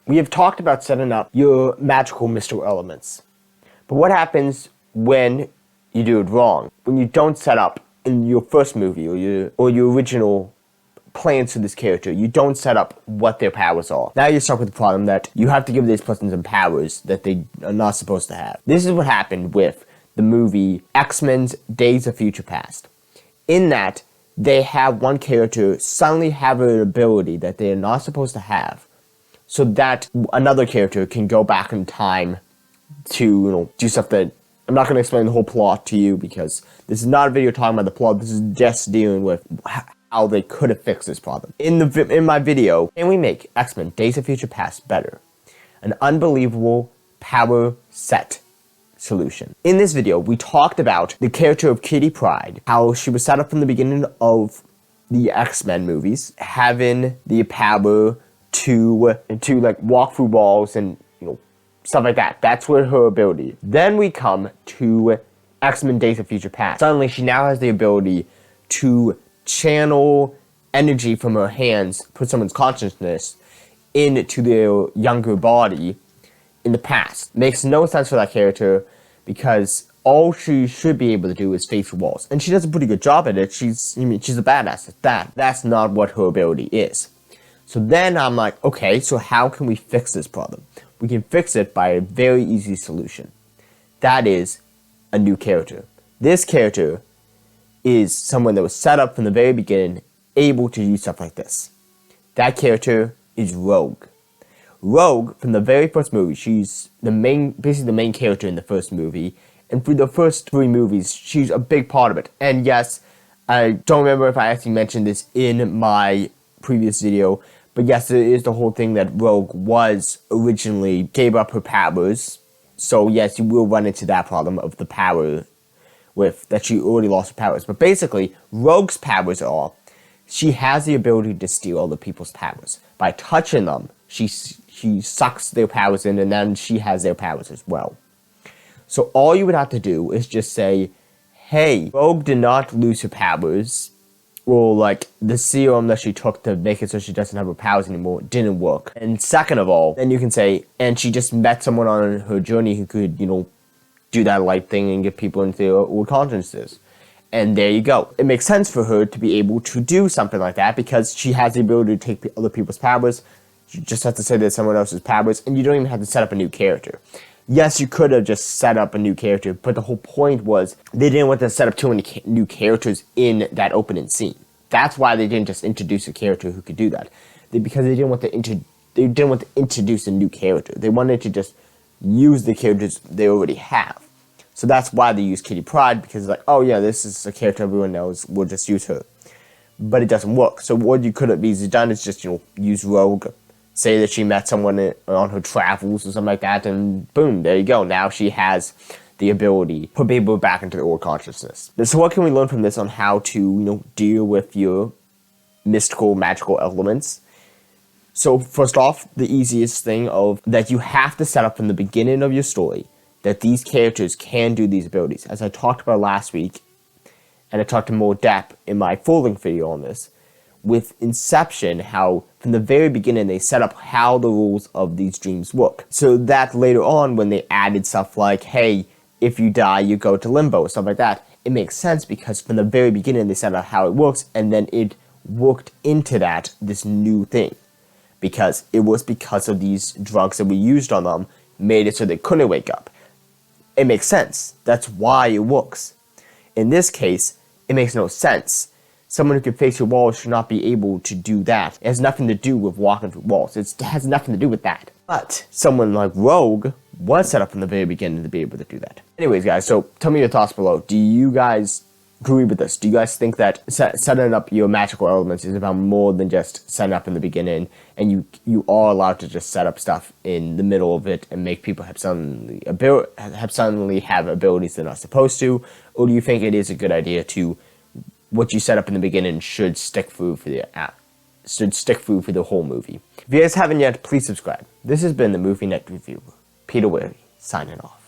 We have talked about setting up your magical mystical elements. But what happens when you do it wrong? When you don't set up in your first movie or your original plans for this character, you don't set up what their powers are. Now you're stuck with the problem that you have to give this person some powers that they are not supposed to have. This is what happened with the movie X-Men's Days of Future Past. In that, they have one character suddenly have an ability that they are not supposed to have, so that another character can go back in time to, do stuff that... I'm not going to explain the whole plot to you because this is not a video talking about the plot. This is just dealing with how they could have fixed this problem. In my video, can we make X-Men Days of Future Past better? An unbelievable power set solution. In this video, we talked about the character of Kitty Pryde, how she was set up from the beginning of the X-Men movies, having the power to like walk through walls and stuff like that. That's what her ability. Then we come to X-Men Days of Future Past. Suddenly, she now has the ability to channel energy from her hands, put someone's consciousness into their younger body in the past. Makes no sense for that character because all she should be able to do is face walls. And she does a pretty good job at it. She's a badass at that. That's not what her ability is. So then I'm like, okay, so how can we fix this problem? We can fix it by a very easy solution. That is a new character. This character is someone that was set up from the very beginning, able to do stuff like this. That character is Rogue. Rogue, from the very first movie, she's basically the main character in the first movie, and through the first 3 movies, she's a big part of it. And yes, I don't remember if I actually mentioned this in my previous video, but yes, there is the whole thing that Rogue was originally gave up her powers. So yes, you will run into that problem of the power with that she already lost her powers. But basically, Rogue's powers are, she has the ability to steal other people's powers. By touching them, she sucks their powers in, and then she has their powers as well. So all you would have to do is just say, hey, Rogue did not lose her powers, or like the serum that she took to make it so she doesn't have her powers anymore didn't work. And second of all, then you can say, and she just met someone on her journey who could, do that light thing and get people into their old consciences. And there you go. It makes sense for her to be able to do something like that because she has the ability to take other people's powers. You just have to say that someone else's powers, and you don't even have to set up a new character. Yes, you could have just set up a new character, but the whole point was they didn't want to set up too many new characters in that opening scene. That's why they didn't just introduce a character who could do that. Because they didn't want to introduce a new character. They wanted to just use the characters they already have. So that's why they use Kitty Pryde, because it's like, oh yeah, this is a character everyone knows, we'll just use her. But it doesn't work. So what you could have easily done is just, use Rogue, say that she met someone on her travels or something like that, and boom, there you go. Now she has the ability to put people back into their old consciousness. So what can we learn from this on how to, deal with your mystical, magical elements? So first off, the easiest thing that you have to set up from the beginning of your story that these characters can do these abilities. As I talked about last week, and I talked in more depth in my full-length video on this, with Inception, how from the very beginning they set up how the rules of these dreams work. So that later on, when they added stuff like, hey, if you die, you go to limbo, or stuff like that, it makes sense because from the very beginning they set out how it works, and then it worked into this new thing. Because it was because of these drugs that we used on them, made it so they couldn't wake up. It makes sense. That's why it works. In this case, it makes no sense. Someone who can face your walls should not be able to do that. It has nothing to do with walking through walls. It has nothing to do with that. But someone like Rogue was set up from the very beginning to be able to do that. Anyways, guys, so tell me your thoughts below. Do you guys agree with this? Do you guys think that setting up your magical elements is about more than just setting up in the beginning, and you are allowed to just set up stuff in the middle of it and make people suddenly have abilities they're not supposed to? Or do you think it is a good idea to what you set up in the beginning should stick through for the whole movie? If you guys haven't yet, please subscribe. This has been the Movie Night Review. Peter Wary, signing off.